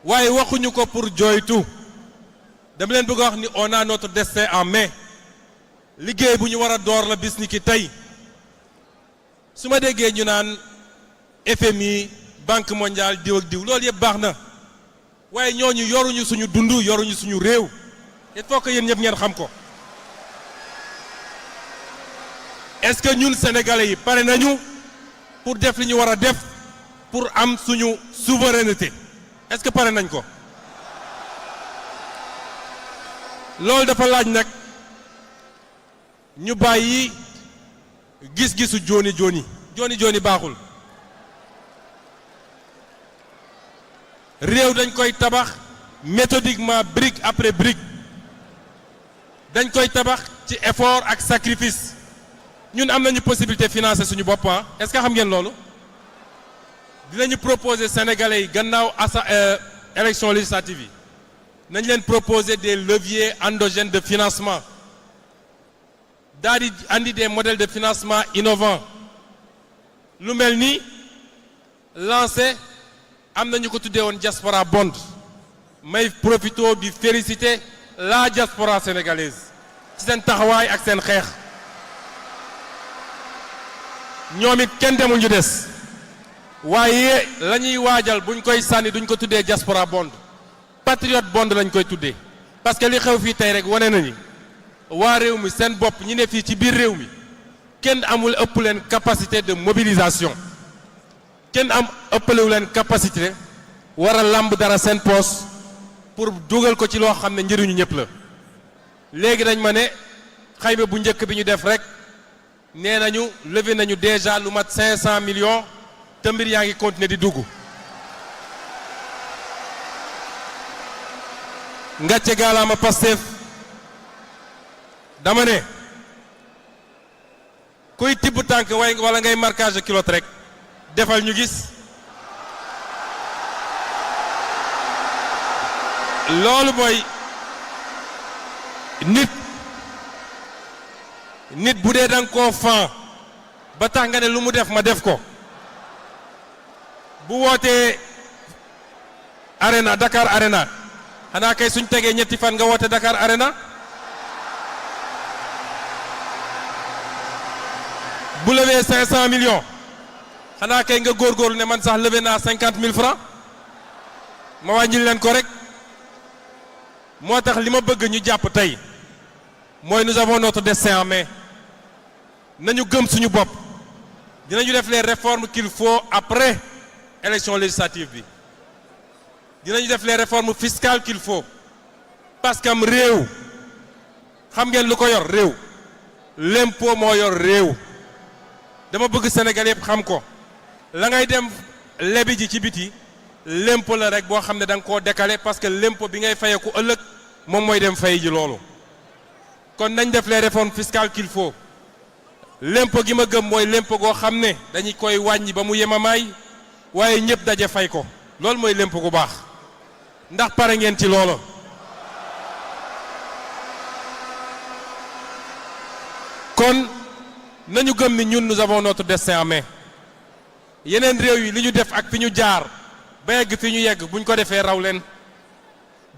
waaye waxuñu ko pour jooytu dama leen bëgg a wax ni on a notre destin en main liggéey bu ñu war a door la bis ni ki tey su ma déggee ñu naan FMI Banque mondiale diw ak diw loolu yëpp baax na waaye ñooñu yoruñu suñu dund yoruñu suñu réew il faut que yéen ñëpp ngeen xam ko est-ce que ñun sénégalais yi pare nañu pour def li ñu war a def pour am suñu souveraineté est-ce que pare nañ ko loolu dafa laaj nag ñu bàyyi gis-gisu jooni jooni baaxul réew dañ koy tabax méthodiquement brique après brique dañ koy tabax ci effort ak sacrifice ñun am nañu possibilité financer suñu bopp est-ce que xam ngeen loolu dinañu proposer sénégalais yi gannaaw élection législative yi nañ leen proposer des leviers endogènes de financement daal di andi des modèles de financement innovants lu mel ni lancé am nañu ko tuddee woon diaspora bond may profito di féliciter la diaspora sénégalaise ci seen taxawaay ak seen xeex ñoom it kenn demul ñu des waaye la ñuy waajal buñ koy sànni duñ ko tuddee diaspora bond patriote bond lañ koy tuddee parce que li xew fii tey rek wane nañu waa réew mi seen bopp ñi ne fii ci biir réew mi kenn amul ëpp leen capacité de mobilisation kenn ëppalewu leen capacité war a làmb dara seen poos pour dugal ko ci loo xam ne njëriñu ñëpp la léegi dañ ma ne xayma bu njëkk bi ñu def rek nee nañu levé nañu déjà lu mat 500 millions te mbir yaa ngi continuer di dugg ngàcce gaalaama Pastef dama ne kuy tibb tànk wala ngay marquage kilote rek defal ñu gis loolu mooy nit bu dee danga koo fan ba tax nga ne lu mu def ma def ko bu wootee arena Dakar arena xanaa kay suñ tegee ñetti fan nga woote Dakar arena bu levee 500 millions xanaa kay nga góorgóorlu ne man sax levé naa 50 000 francs ma wàññil leen ko rek moo tax li ma bëgg ñu jàpp tey mooy nous avons notre destin en main nañu gëm suñu bopp dinañu def les réformes qu'il faut après élection législative bi dinañu def les réformes fiscales qu'il faut parce que am réew xam ngeen lu ko yor réew l'impôt moo yor réew dama bëgg Sénégal yëpp xam ko la ngay dem lebi ji ci biti l'impôt la rek boo xam ne da nga koo décaler parce que l'impôt bi ngay fayeeku ëllëg moom mooy dem fay ji loolu kon nañ def les réformes fiscales qu'il faut l'impôt gi ma gëm mooy l'impôt goo xam ne dañu koy wàññi ba mu yemamaay waaye ñëpp daje fay ko loolu mooy l'impôt gu baax ndax pare ngeen ci loolu kon nañu gëm ni ñun nous avons notre destin en main yeneen réew yi li ñu def ak fi ñu jaar ba yegg fi ñu yegg buñ ko defee raw leen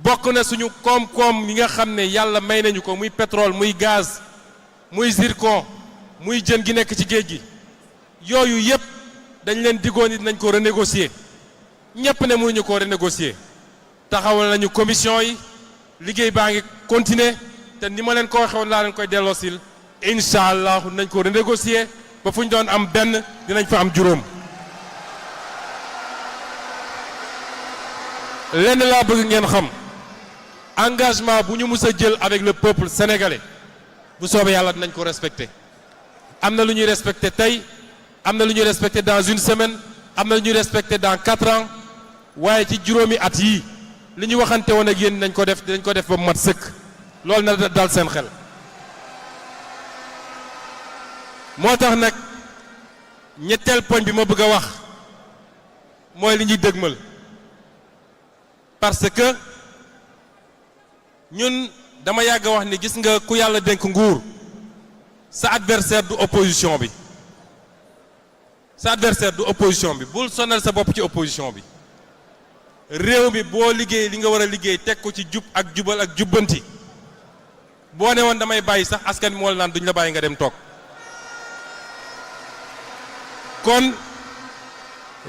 bokk na suñu koom-koom yi nga xam ne yàlla may nañu ko muy pétrole muy gaz muy zircon muy jën gi nekk ci géej gi yooyu yépp dañ leen diggoon ni dinañ ko renégocier ñépp ne mënuñu ko renégocier taxawal nañu commission yi liggéey baa ngi continuer te ni ma leen ko waxee woon laa leen koy delloosil incha allah nañ ko renégocier ba fu ñu doon am benn dinañ fa am juróom. lenn laa bëgg ngeen xam engagement bu ñu mus a jël avec le peuple sénégalais bu soobee yàlla dinañ ko respecter am na lu ñuy respecter tey am na lu ñuy respecter dans une semaine am na lu ñuy respecter dans 4 ans waaye ci juróomi at yii li ñu waxante woon ak yéen dinañ ko def ba mu mat sëkk loolu na dal seen xel. moo tax nag ñetteel poñ bi ma bëgg a wax mooy li ñuy dëgmal parce que ñun dama yàgg wax ni gis nga ku yàlla dénk nguur sa adversaire du opposition bi sa adversaire du opposition bi bul sonal sa bopp ci opposition bi réew mi boo liggéey li nga war a liggéey teg ko ci jub ak jubal ak jubbanti boo ne woon damay bàyyi sax askan moo la naan duñ la bàyyi nga dem toog kon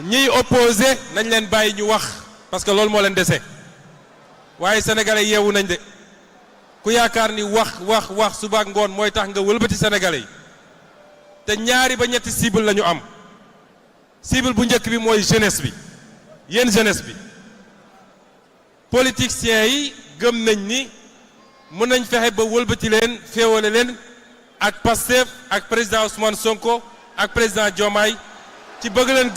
ñiy opposé nañ leen bàyyi ñu wax parce que loolu moo leen dese waaye sénégalais yeewu nañ de ku yaakaar ni wax suba ak ngoon mooy tax nga wëlbati sénégalais yi te ñaari ba ñetti cible la ñu am cible bu njëkk bi mooy jeunesse bi yéen jeunesse bi politiciens yi gëm nañ ni mën nañ fexe ba wëlbati leen féewale leen ak Pastef ak président Ousmane Sonko ak président Diomaye ci bëgg leen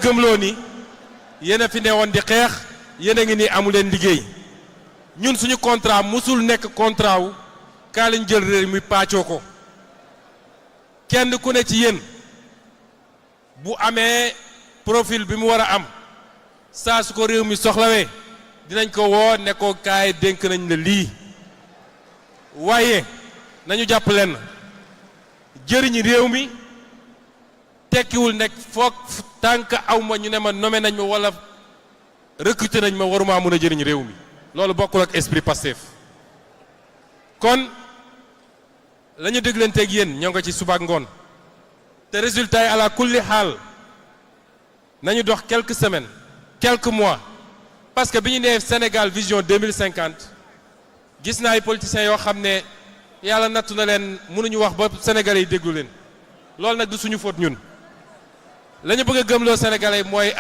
gëmloo ni yéen a fi newoon di xeex yéen a ngi nii amu leen liggéey ñun suñu contrat musul nekk contrat wu kaa lañ jël réew mi pàccoo ko kenn ku ne ci yéen bu amee profil bi mu war a am saa su ko réew mi soxlawee dinañ ko woo ne ko kaay dénk nañ la lii waaye nañu jàpp leen jëriñ réew mi tekkiwul nekk foog tànk aw ma ñu ne ma nommé nañ ma wala recruté nañ ma waruma mën a jëriñ réew mi loolu bokkul ak esprit Pastef kon la ñu déglanteeg yéen ñoo nga ci suba ak ngoon te résultat yi ala kulli xaal nañu dox quelques semaines quelques mois parce que bi ñu nee Sénégal vision 2050 gis naa ay politiciens yoo xam ne yàlla nattu na leen mënuñu wax ba sénégalais yi déglu leen loolu nag du suñu faute ñun la ñu bëgg a gëmloo sénégalais yi mooy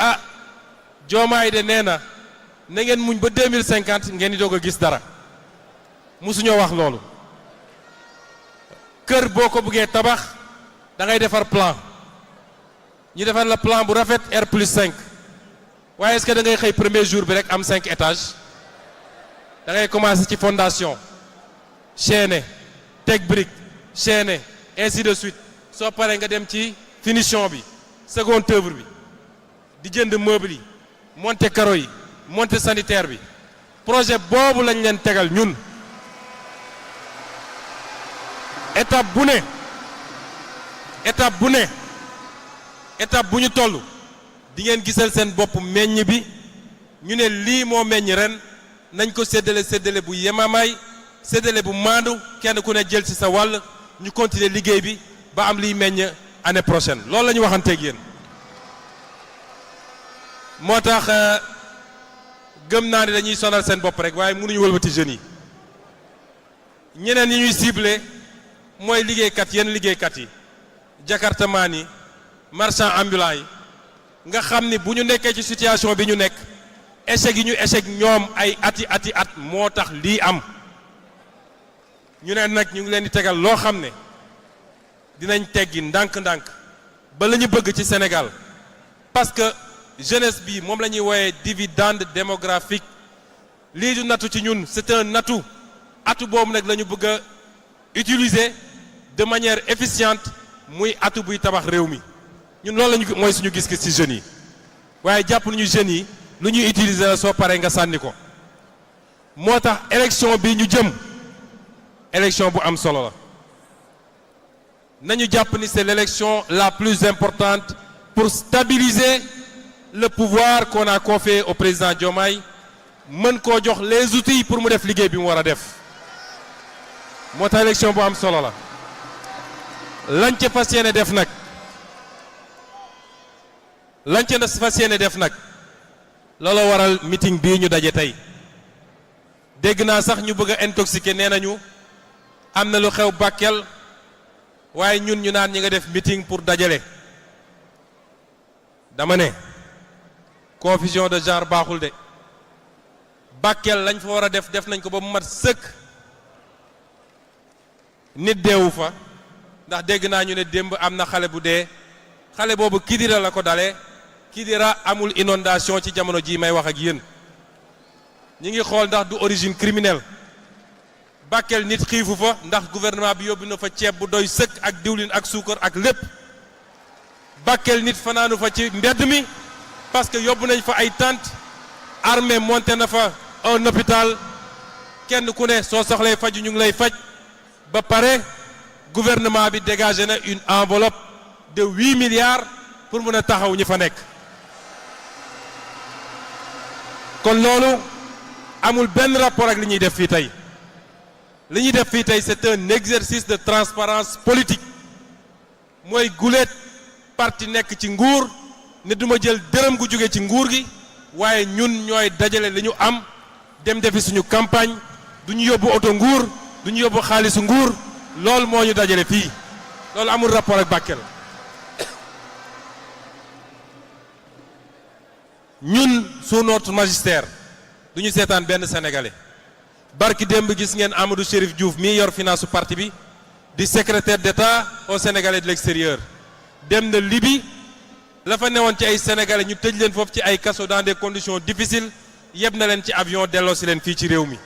Diomaye de nee na ngeen muñ ba 2050 ngeen di doog a gis dara musuñoo wax loolu kër boo ko bëggee tabax da ngay defar plan ñu defar la plan bu rafet R+5 waaye est-ce que da ngay xëy premier jour bi rek am 5 étages da ngay commencer ci fondation chaîner teg brique chaîner ainsi de suite soo paree nga dem ci finition bi seconde œuvre bi di jënd meuble yi monter carreaux yi monter sanitaire bi projet boobu lañ leen tegal ñun étape bu ñu toll di ngeen gisal seen bopp meññ bi ñu ne lii moo meññ ren nañ ko séddale bu yemamaay séddale bu maandu kenn ku ne jël ci sa wàll ñu continuer liggéey bi ba am liy meññ année prochaine loolu la ñu waxanteeg yéen moo tax gëm naa ne dañuy sonal seen bopp rek waaye mënuñu wëlbati jeunes yi ñeneen yi ñuy ciblé mooy liggéeykat yenn liggéeykat yi jakartamaan yi marchand ambulant yi nga xam ni bu ñu nekkee ci situation bi ñu nekk échec yi ñu échec ñoom ay ati at moo tax lii am ñu ne nag ñu ngi leen di tegal loo xam ne dinañ teggi ndànk-ndànk ba la ñu bëgg ci Sénégal parce que jeunesse bi moom la ñuy wooyee dividende démographique lii du nattu ci ñun c'est un atu boobu nag la ñu bëgg a utiliser de manière efficiente muy atu buy tabax réew mi ñun loolu lañu mooy suñu gis-gis ci jeunes yi waaye jàpp nañu jeunes yi lu ñuy utiliser la soo paree nga sànni ko moo tax élection bi ñu jëm élection bu am solo la nañu jàpp ni c'est l'élection la plus importante pour stabiliser le pouvoir qu'on a confié au président Diomaye mën koo jox les outils pour mu def liggéey bi mu war a def moo tax élection bu am solo la lañ ca fas yéene def nag looloo waral meeting bii ñu daje tey dégg naa sax ñu bëgg a intoxiqué nee nañu am na lu xew Bakel waaye ñun ñu naan ñi nga def meeting pour dajale dama ne confusion de genre baaxul de Bakel lañ fa war a def nañ ko ba mu mat sëkk nit deewu fa ndax dégg naa ñu ne démb am na xale bu dee xale boobu Kidira la ko dalee Kidira amul inondation ci jamono jii may wax ak yéen ñi ngi xool ndax du origine criminelle Bakel nit xiifu fa ndax gouvernement bi yóbbu na fa ceeb bu doy sëkk ak diwlin ak suukar ak lépp Bakel nit fanaanu fa ci mbedd mi parce que yóbbu nañ fa ay tente armée monté na fa un hôpital kenn ku ne soo soxlee faju ñu ngi lay faj ba pare gouvernement bi dégagé na une enveloppe de 8 milliards pour mën a taxaw ñi fa nekk kon loolu amul benn rapport ak li ñuy def fii tey li ñuy def fii tey c'est un exercice de transparence politique mooy guléet parti nekk ci nguur ne duma jël dërëm gu jóge ci nguur gi waaye ñun ñooy dajale li ñu am dem defi suñu campagne du ñu yóbbu oto nguur du ñu yóbbu xaalisu nguur loolu moo ñu dajale fii loolu amul rapport ak Bakel ñun sous notre magistère du ñu seetaan benn sénégalais barki démb gis ngeen Amadou Chérif Diouf mii yor finance su parti bi di secrétaire d'État aux Sénégalais de l'extérieur dem na Libye la fa newoon ci ay sénégalais ñu tëj leen foofu ci ay kaso dans des conditions difficiles yeb na leen ci avion delloo si leen fii ci réew mi.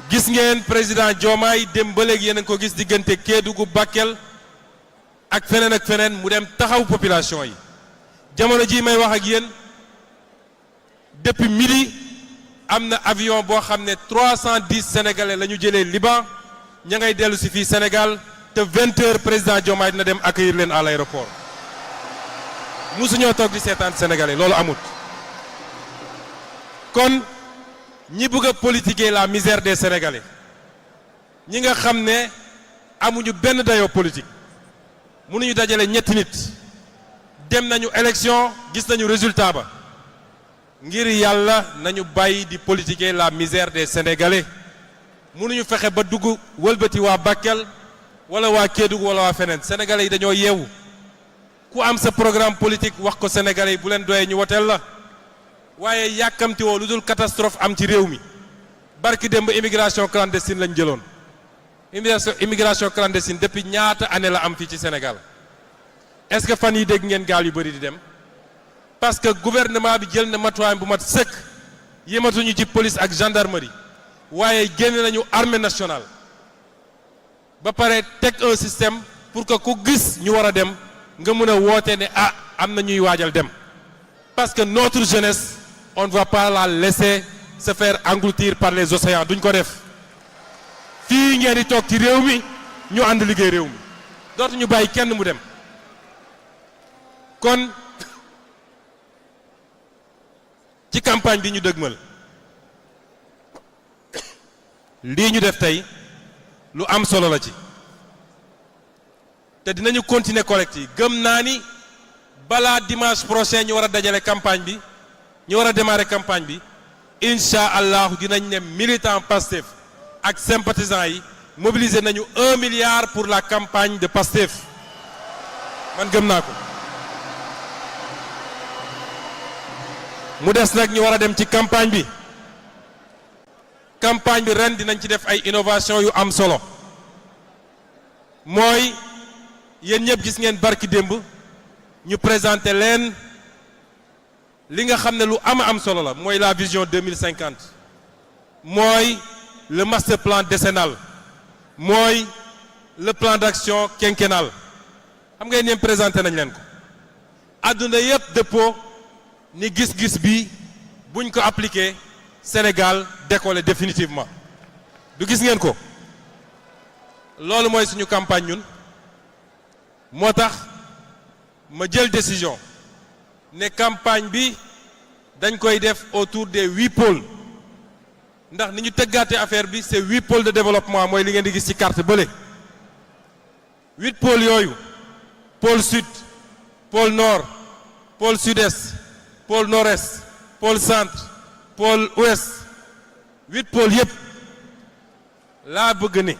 gis ngeen président Diomaye dem ba léegi yéen a ko gis diggante Kédougou Bakel ak feneen mu dem taxaw population yi jamono ji may wax ak yéen depuis midi am na avion boo xam ne 310 sénégalais la ñu jëlee Liban ña ngay dellu si fii Sénégal te 20 heures président Diomaye dina dem accueillir leen à l'aéroport musuñoo toog di seetaan sénégalais loolu amut kon ñi bëgg a politiquer la misère des sénégalais ñi nga xam ne amuñu benn dayoo politique mënuñu dajale ñetti nit dem nañu élection gis nañu résultat ba ngir yàlla nañu bàyyi di politiquer la misère des sénégalais mënuñu fexe ba dugg wëlbati waa Bakel wala waa Kédougou wala waa feneen sénégalais yi dañoo yeewu ku am sa programme politique wax ko sénégalais yi bu leen doyee ñu woteel la waaye yàkkamti woo lu dul catastrophe am ci réew mi barki démb immigration clandestine lañ jëloon immigration clandestine depuis ñaata année la am fii ci Sénégal est-ce que fan yi dégg ngeen gaal yu bëri di dem parce que gouvernement bi jël na matuwaay bu mat sëkk yematuñu ci police ak gendarmerie waaye génn nañu armée nationale ba pare teg un système pour que ku gis ñu war a dem nga mën a woote ne ah am na ñuy waajal dem parce que notre jeunesse on ne va pas la laisser se faire engloutir par les océans duñ ko def fii ngeen di toog ci réew mi ñu ànd liggéey réew mi dootuñu bàyyi kenn mu dem kon ci campagne bi ñu dëgmal lii ñu def tey lu am solo la ci te dinañu continuer collecte yi gëm naa ni balaa dimanche prochain ñu war a dajale campagne bi ñu war a démarrer campagne bi incha allah dinañ ne militant Pastef ak sympathisants yi mobiliser nañu 1 milliard pour la campagne de Pastef man gëm naa ko mu des nag ñu war a dem ci campagne bi ren dinañ ci def ay innovation yu am solo mooy yéen ñëpp gis ngeen barki démb ñu présenter leen li nga xam ne lu am solo la mooy la vision 2050 mooy le master plan décennal mooy le plan d'action quinquennal xam nga yéen présenté nañ leen ko àdduna yëpp dëppoo ni gis-gis bi buñ ko appliqué Sénégal décollé définitivement du gis ngeen ko loolu mooy suñu campagne ñun moo tax ma jël décision ne campagne bi dañ koy def autour des 8 pôles ndax ni ñu tëggaate affaire bi c'est 8 pôles de développement mooy li ngeen di gis ci carte bële 8 pôles yooyu pôle sud pôle nord pôle sud-est pôle nord-est pôle centre pôle ouest 8 pôles yëpp laa bëgg ne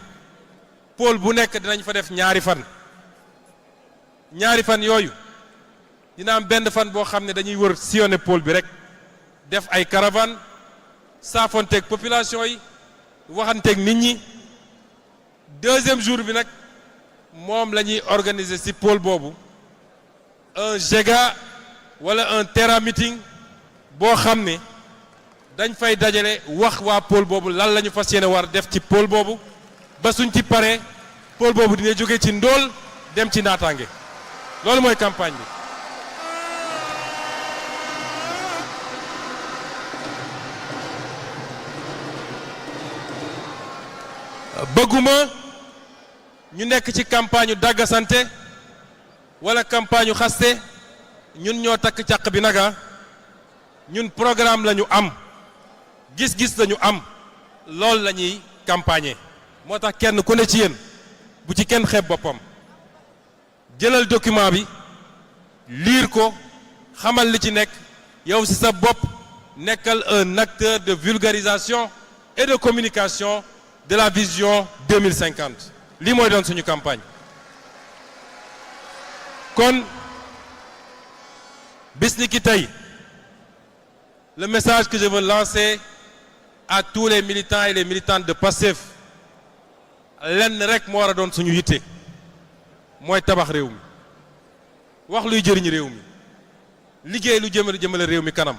pôle bu nekk dinañ fa def ñaari fan yooyu dina am benn fan boo xam ne dañuy wër sillonner pôle bi rek def ay caravane saafonteeg population yi waxanteeg nit ñi deuxième jour bi nag moom la ñuy organiser ci pôle boobu un giga wala un terra meeting boo xam ne dañ fay dajale wax waa pôle boobu lan la ñu fas yéene war def ci pôle boobu ba suñ ci paree pôle boobu dina jóge ci ndóol dem ci naataange loolu mooy campagne bi bëgguma ñu nekk ci campagne dàggasante wala campagne xaste ñun ñoo takk càq bi naga ñun programme la ñu am gis-gis la ñu am loolu la ñuy campagner moo tax kenn ku ne ci yéen bu ci kenn xeeb boppam jëlal document bi lire ko xamal li ci nekk yow ci sa bopp nekkal un acteur de vulgarisation et de communication de la vision 2050 lii mooy doon suñu campagne kon bis ni ki tey le message que je veux lancer à tous les militants et les militantes de Pastef lenn rek moo war a doon suñu yitte mooy tabax réew mi wax luy jëriñ réew mi liggéey lu jëmale réew mi kanam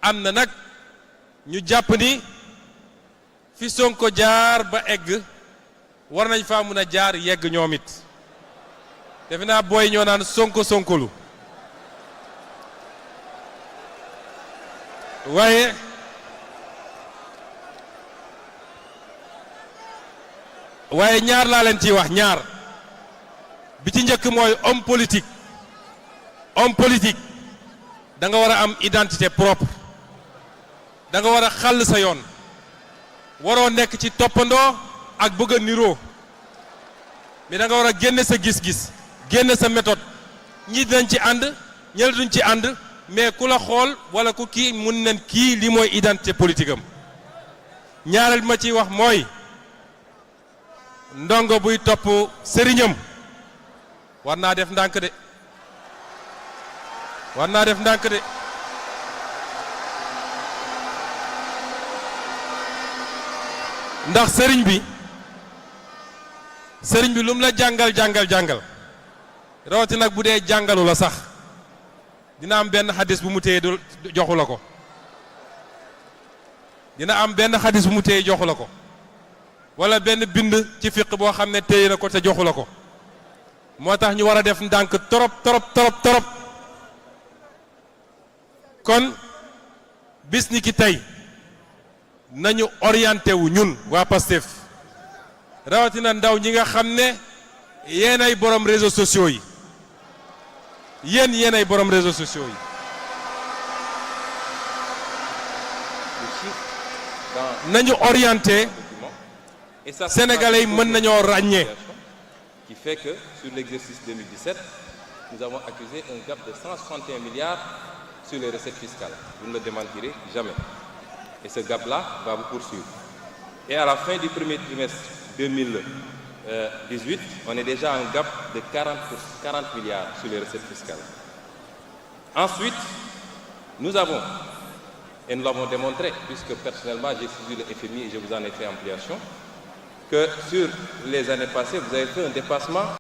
am na nag ñu jàpp ni fi Sonko jaar ba egg war nañ faa mun a jaar yegg ñoom it defe naa booy ñoo naan Sonko sonkolu waaye ñaar laa leen ciy wax ñaar bi ci njëkk mooy homme politique da nga war a am identité propre da nga war a xàll sa yoon waroo nekk ci toppandoo ak bëgg a niroo mais da nga war a génne sa gis-gis génne sa méthode ñii dinañ ci ànd ñële duñ ci ànd mais ku la xool wala ku kii mun nañ kii li mooy identité politique am ñaareel bi ma ciy wax mooy ndongo buy topp sëriñam war naa def ndànk de ndax sëriñ bi lu mu la jàngal rawati nag bu dee jàngalu la sax dina am benn xadis bu mu téye joxu la ko wala benn bind ci fiq boo xam ne téye na ko te joxu la ko moo tax ñu war a def ndànk trop kon bis ni ki tey nañu orienté wu ñun waa Pastef rawatina ndaw ñi nga xam ne yéenay borom réseaux sociaux yi yéenay borom réseaux sociaux yi nañu orienté sénégalais yi mën nañoo ràññee. Qui fait que sur l'exercice 2017 nous avons accusé un gap de 161 milliards sur les recettes fiscales. Vous ne le démentirez jamais. Et ce gap-là va vous poursuivre. Et à la fin du premier trimestre 2018, on est déjà à un gap de 40 milliards sur les recettes fiscales. Ensuite, nous avons, et nous l'avons démontré, puisque personnellement j'ai saisi le FMI et je vous en ai fait ampliation, que sur les années passées, vous avez fait un dépassement